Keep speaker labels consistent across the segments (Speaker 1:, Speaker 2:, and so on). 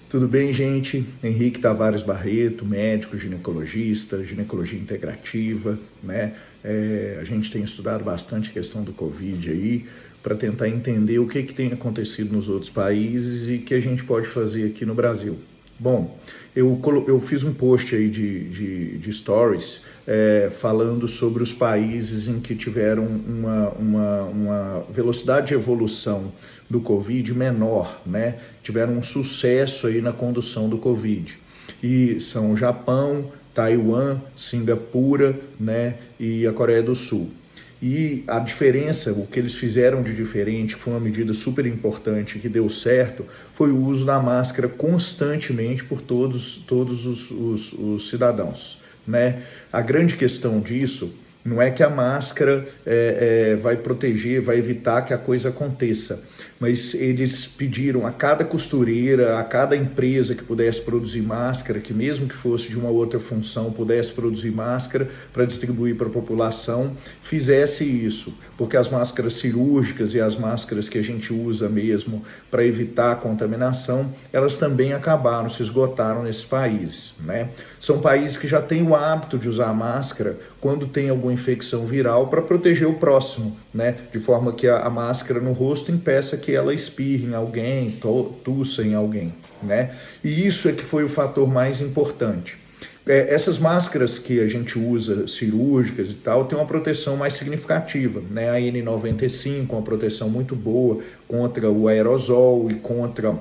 Speaker 1: Tudo bem, gente? Henrique Tavares Barreto, médico, ginecologista, ginecologia integrativa, né? A gente tem estudado bastante a questão do Covid aí, para tentar entender o que tem acontecido nos outros países e que a gente pode fazer aqui no Brasil. Bom, eu fiz um post aí de stories falando sobre os países em que tiveram uma velocidade de evolução do Covid menor, né? Tiveram um sucesso aí na condução do Covid. E são o Japão, Taiwan, Singapura, né? E a Coreia do Sul. E a diferença, o que eles fizeram de diferente, que foi uma medida super importante que deu certo, foi o uso da máscara constantemente por todos os cidadãos, né? A grande questão disso não é que a máscara vai proteger, vai evitar que a coisa aconteça, mas eles pediram a cada costureira, a cada empresa que pudesse produzir máscara, que mesmo que fosse de uma outra função, pudesse produzir máscara para distribuir para a população, fizesse isso, porque as máscaras cirúrgicas e as máscaras que a gente usa mesmo para evitar a contaminação, elas também acabaram, se esgotaram nesses países, né? São países que já têm o hábito de usar máscara quando tem alguma infecção viral para proteger o próximo, né? De forma que a máscara no rosto impeça que ela espirre em alguém, tussa em alguém, né? E isso é que foi o fator mais importante. Essas máscaras que a gente usa, cirúrgicas e tal, tem uma proteção mais significativa, né? A N95, uma proteção muito boa contra o aerosol e contra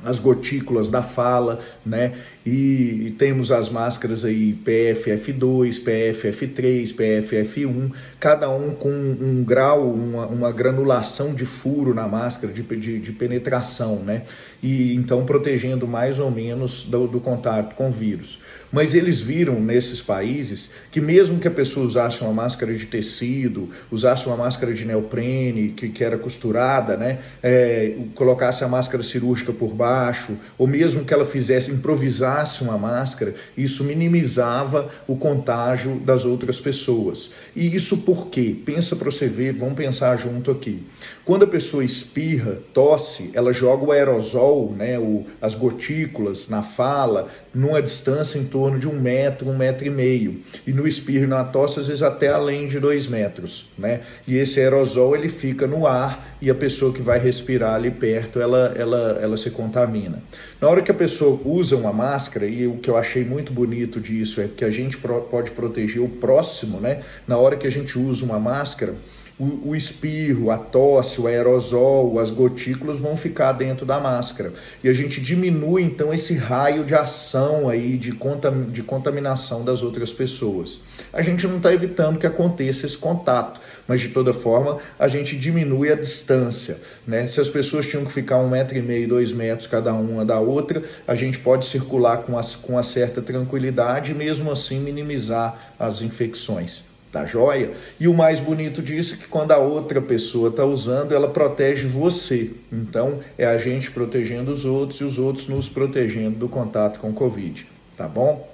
Speaker 1: as gotículas da fala, né? E temos as máscaras aí PFF2, PFF3, PFF1, cada um com um grau, uma granulação de furo na máscara, de penetração, né? E então protegendo mais ou menos do contato com o vírus. Mas eles viram nesses países que mesmo que a pessoa usasse uma máscara de tecido, usasse uma máscara de neoprene, que era costurada, né? Colocasse a máscara cirúrgica por baixo, ou mesmo que ela improvisasse uma máscara, isso minimizava o contágio das outras pessoas. E isso por quê? Pensa para você ver, vamos pensar junto aqui. Quando a pessoa espirra, tosse, ela joga o aerosol, né, as gotículas na fala, numa distância em torno de 1 metro e meio. E no espirro e na tosse, às vezes até além de 2 metros, né? E esse aerosol, ele fica no ar e a pessoa que vai respirar ali perto, ela se contamina. Na hora que a pessoa usa uma máscara, e o que eu achei muito bonito disso é que a gente pode proteger o próximo, né? Na hora que a gente usa uma máscara, o espirro, a tosse, o aerosol, as gotículas vão ficar dentro da máscara. E a gente diminui, então, esse raio de ação aí, de contaminação das outras pessoas. A gente não está evitando que aconteça esse contato, mas, de toda forma, a gente diminui a distância, né? Se as pessoas tinham que ficar 1,5 metro, 2 metros cada uma da outra, a gente pode circular com uma certa tranquilidade e, mesmo assim, minimizar as infecções. Tá joia? E o mais bonito disso é que quando a outra pessoa está usando, ela protege você. Então, é a gente protegendo os outros e os outros nos protegendo do contato com o Covid. Tá bom?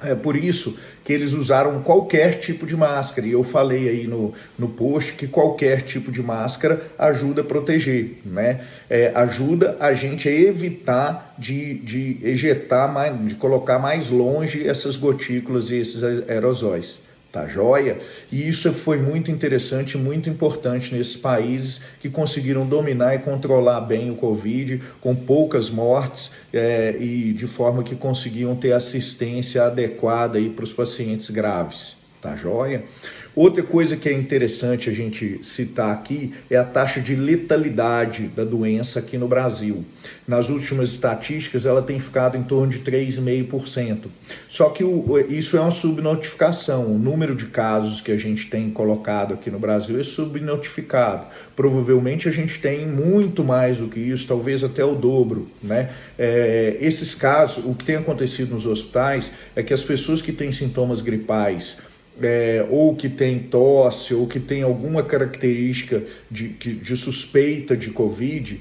Speaker 1: É por isso que eles usaram qualquer tipo de máscara. E eu falei aí no post que qualquer tipo de máscara ajuda a proteger, né? Ajuda a gente a evitar de ejetar, de colocar mais longe essas gotículas e esses aerosóis. Tá joia? E isso foi muito interessante, muito importante nesses países que conseguiram dominar e controlar bem o Covid, com poucas mortes e de forma que conseguiam ter assistência adequada para os pacientes graves. Tá joia? Outra coisa que é interessante a gente citar aqui é a taxa de letalidade da doença aqui no Brasil. Nas últimas estatísticas, ela tem ficado em torno de 3,5%. Só que isso é uma subnotificação. O número de casos que a gente tem colocado aqui no Brasil é subnotificado. Provavelmente a gente tem muito mais do que isso, talvez até o dobro, né? Esses casos, o que tem acontecido nos hospitais é que as pessoas que têm sintomas gripais, ou que tem tosse, ou que tem alguma característica de suspeita de Covid,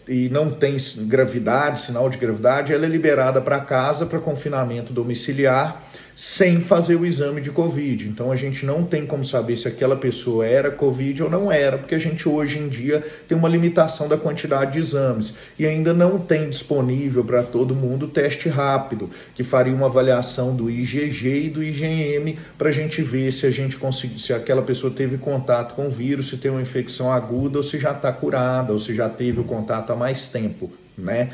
Speaker 1: e não tem gravidade, sinal de gravidade, ela é liberada para casa para confinamento domiciliar sem fazer o exame de Covid. Então a gente não tem como saber se aquela pessoa era Covid ou não era, porque a gente hoje em dia tem uma limitação da quantidade de exames e ainda não tem disponível para todo mundo o teste rápido, que faria uma avaliação do IgG e do IgM para a gente ver se a gente conseguir, se aquela pessoa teve contato com o vírus, se tem uma infecção aguda ou se já está curada ou se já teve o contato há mais tempo, né?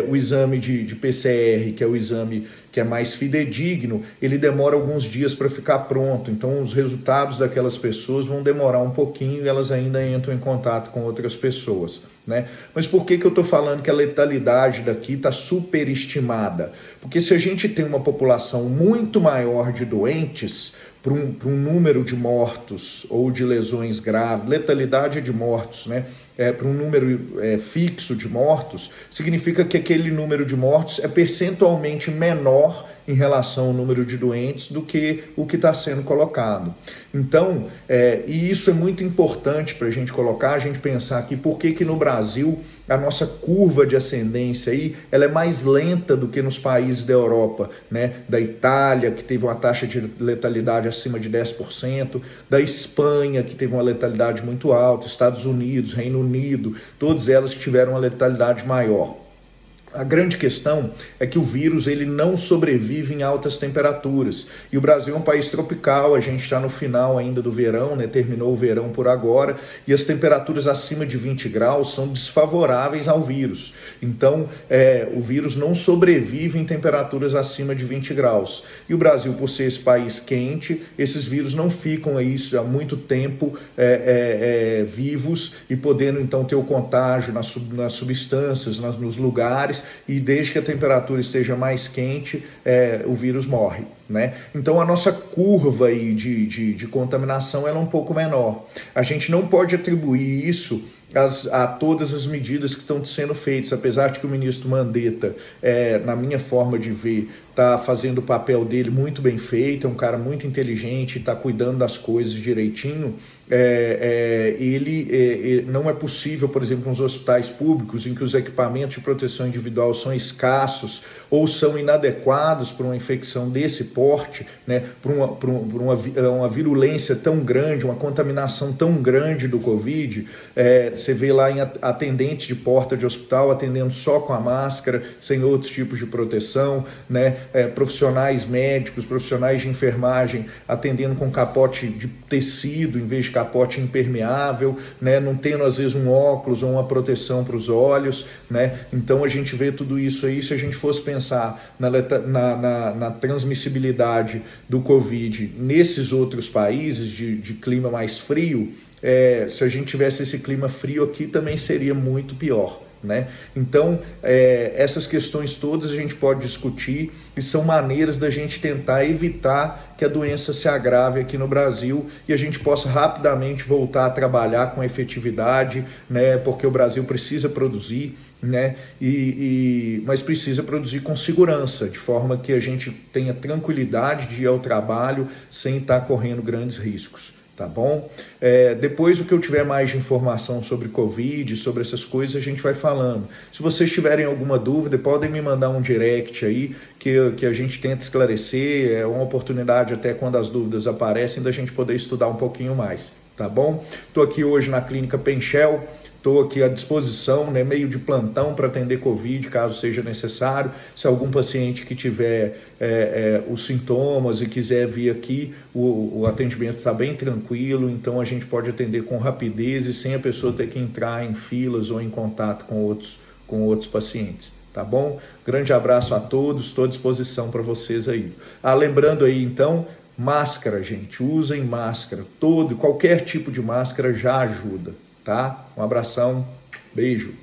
Speaker 1: O exame de PCR, que é o exame que é mais fidedigno, ele demora alguns dias para ficar pronto, então os resultados daquelas pessoas vão demorar um pouquinho e elas ainda entram em contato com outras pessoas, né? Mas por que eu estou falando que a letalidade daqui está superestimada? Porque se a gente tem uma população muito maior de doentes, para um número de mortos ou de lesões graves, letalidade de mortos, né? Para um número fixo de mortos, significa que aquele número de mortos é percentualmente menor em relação ao número de doentes do que o que está sendo colocado. Então, e isso é muito importante para a gente colocar, a gente pensar aqui por que no Brasil a nossa curva de ascendência aí, ela é mais lenta do que nos países da Europa, né? Da Itália, que teve uma taxa de letalidade acima de 10%, da Espanha, que teve uma letalidade muito alta, Estados Unidos, Reino Unido, todas elas que tiveram uma letalidade maior. A grande questão é que o vírus ele não sobrevive em altas temperaturas. E o Brasil é um país tropical, a gente está no final ainda do verão, né? Terminou o verão por agora, e as temperaturas acima de 20 graus são desfavoráveis ao vírus. Então, o vírus não sobrevive em temperaturas acima de 20 graus. E o Brasil, por ser esse país quente, esses vírus não ficam aí há muito tempo vivos e podendo então ter o contágio nas substâncias, nos lugares, e desde que a temperatura esteja mais quente, o vírus morre, né? Então a nossa curva aí de contaminação ela é um pouco menor. A gente não pode atribuir isso a todas as medidas que estão sendo feitas, apesar de que o ministro Mandetta, na minha forma de ver, está fazendo o papel dele muito bem feito, é um cara muito inteligente, está cuidando das coisas direitinho. Ele não é possível, por exemplo, nos hospitais públicos, em que os equipamentos de proteção individual são escassos ou são inadequados para uma infecção desse porte, né, para uma virulência tão grande, uma contaminação tão grande do Covid. Você vê lá em atendentes de porta de hospital atendendo só com a máscara, sem outros tipos de proteção, né? Profissionais médicos, profissionais de enfermagem atendendo com capote de tecido em vez de capote impermeável, né? Não tendo às vezes um óculos ou uma proteção para os olhos, né? Então a gente vê tudo isso aí, se a gente fosse pensar na transmissibilidade do Covid nesses outros países de clima mais frio, se a gente tivesse esse clima frio aqui também seria muito pior, né? Então, essas questões todas a gente pode discutir e são maneiras da gente tentar evitar que a doença se agrave aqui no Brasil e a gente possa rapidamente voltar a trabalhar com efetividade, né? Porque o Brasil precisa produzir, né? Mas precisa produzir com segurança, de forma que a gente tenha tranquilidade de ir ao trabalho sem estar correndo grandes riscos. Tá bom? Depois, o que eu tiver mais de informação sobre Covid, sobre essas coisas, a gente vai falando. Se vocês tiverem alguma dúvida, podem me mandar um direct aí, que a gente tenta esclarecer. É uma oportunidade, até quando as dúvidas aparecem, da gente poder estudar um pouquinho mais. Tá bom? Estou aqui hoje na Clínica Penchel. Estou aqui à disposição, né, meio de plantão para atender Covid, caso seja necessário. Se algum paciente que tiver os sintomas e quiser vir aqui, o atendimento está bem tranquilo, então a gente pode atender com rapidez e sem a pessoa ter que entrar em filas ou em contato com outros pacientes. Tá bom? Grande abraço a todos, estou à disposição para vocês aí. Lembrando aí então, máscara, gente, usem máscara. Qualquer tipo de máscara já ajuda. Tá? Um abração, beijo.